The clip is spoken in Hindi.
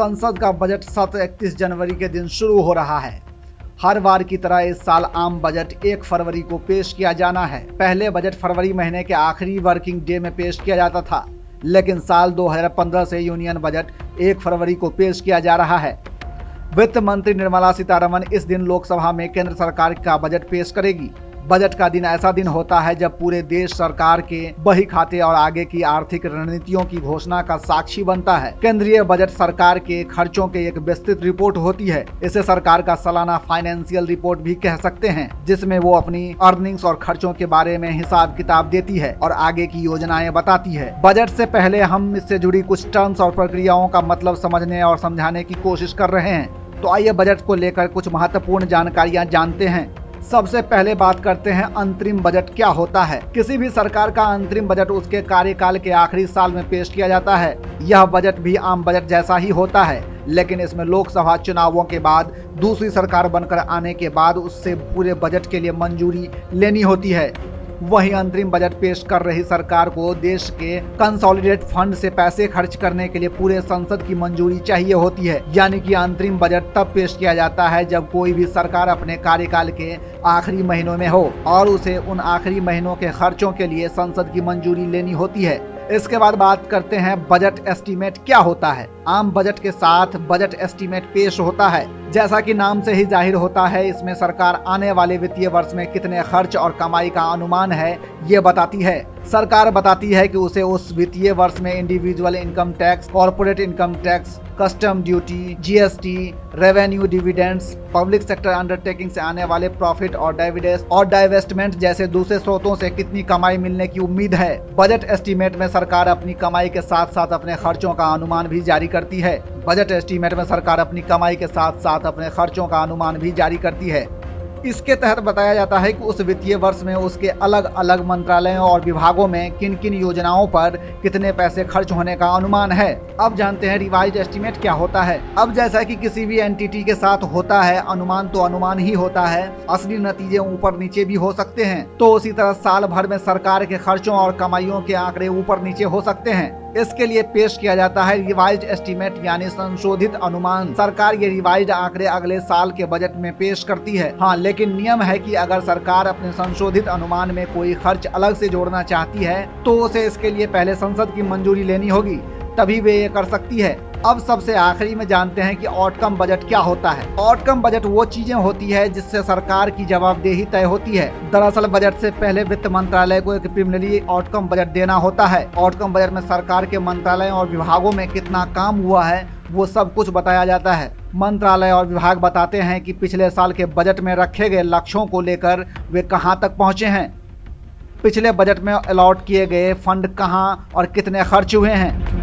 संसद का बजट सत्र 31 जनवरी के दिन शुरू हो रहा है। हर बार की तरह इस साल आम बजट 1 फरवरी को पेश किया जाना है। पहले बजट फरवरी महीने के आखिरी वर्किंग डे में पेश किया जाता था, लेकिन साल 2015 से यूनियन बजट 1 फरवरी को पेश किया जा रहा है। वित्त मंत्री निर्मला सीतारमण इस दिन लोकसभा में केंद्र सरकार का बजट पेश करेगी। बजट का दिन ऐसा दिन होता है जब पूरे देश सरकार के बही खाते और आगे की आर्थिक रणनीतियों की घोषणा का साक्षी बनता है। केंद्रीय बजट सरकार के खर्चों की एक विस्तृत रिपोर्ट होती है। इसे सरकार का सालाना फाइनेंशियल रिपोर्ट भी कह सकते हैं, जिसमें वो अपनी अर्निंग्स और खर्चों के बारे में हिसाब किताब देती है और आगे की योजनाएं बताती है। बजट से पहले हम इससे जुड़ी कुछ टर्म्स और प्रक्रियाओं का मतलब समझने और समझाने की कोशिश कर रहे हैं। तो आइए बजट को लेकर कुछ महत्वपूर्ण जानकारियां जानते हैं। सबसे पहले बात करते हैं अंतरिम बजट क्या होता है। किसी भी सरकार का अंतरिम बजट उसके कार्यकाल के आखिरी साल में पेश किया जाता है। यह बजट भी आम बजट जैसा ही होता है, लेकिन इसमें लोकसभा चुनावों के बाद दूसरी सरकार बनकर आने के बाद उससे पूरे बजट के लिए मंजूरी लेनी होती है। वहीं अंतरिम बजट पेश कर रही सरकार को देश के कंसोलिडेट फंड से पैसे खर्च करने के लिए पूरे संसद की मंजूरी चाहिए होती है। यानी कि अंतरिम बजट तब पेश किया जाता है जब कोई भी सरकार अपने कार्यकाल के आखिरी महीनों में हो और उसे उन आखिरी महीनों के खर्चों के लिए संसद की मंजूरी लेनी होती है। इसके बाद बात करते हैं बजट एस्टीमेट क्या होता है। आम बजट के साथ बजट एस्टीमेट पेश होता है। जैसा कि नाम से ही जाहिर होता है, इसमें सरकार आने वाले वित्तीय वर्ष में कितने खर्च और कमाई का अनुमान है ये बताती है। सरकार बताती है कि उसे उस वित्तीय वर्ष में individual income tax, corporate income tax, custom duty, GST, revenue, dividends, public sector undertaking से आने वाले प्रॉफिट और डाइवेस्टमेंट जैसे दूसरे स्रोतों से कितनी कमाई मिलने की उम्मीद है। बजट एस्टीमेट में सरकार अपनी कमाई के साथ साथ अपने खर्चों का अनुमान भी जारी करती है। बजट एस्टीमेट में सरकार अपनी कमाई के साथ साथ अपने खर्चों का अनुमान भी जारी करती है। इसके तहत बताया जाता है कि उस वित्तीय वर्ष में उसके अलग अलग मंत्रालयों और विभागों में किन किन योजनाओं पर कितने पैसे खर्च होने का अनुमान है। अब जानते हैं रिवाइज एस्टीमेट क्या होता है। अब जैसा कि किसी भी एंटिटी के साथ होता है, अनुमान तो अनुमान ही होता है, असली नतीजे ऊपर नीचे भी हो सकते हैं। तो उसी तरह साल भर में सरकार के खर्चों और कमाइयों के आंकड़े ऊपर नीचे हो सकते हैं। इसके लिए पेश किया जाता है रिवाइज्ड एस्टीमेट यानी संशोधित अनुमान। सरकार ये रिवाइज्ड आंकड़े अगले साल के बजट में पेश करती है। हाँ, लेकिन नियम है कि अगर सरकार अपने संशोधित अनुमान में कोई खर्च अलग से जोड़ना चाहती है तो उसे इसके लिए पहले संसद की मंजूरी लेनी होगी, तभी वे ये कर सकती है। अब सबसे आखिरी में जानते हैं कि आउटकम बजट क्या होता है। आउटकम बजट वो चीजें होती है जिससे सरकार की जवाबदेही तय होती है। दरअसल बजट से पहले वित्त मंत्रालय को एक प्रीलिमिनरी आउटकम बजट देना होता है। आउटकम बजट में सरकार के मंत्रालयों और विभागों में कितना काम हुआ है वो सब कुछ बताया जाता है। मंत्रालय और विभाग बताते हैं कि पिछले साल के बजट में रखे गए लक्ष्यों को लेकर वे कहां तक पहुंचे हैं, पिछले बजट में अलॉट किए गए फंड कहां और कितने खर्च हुए हैं।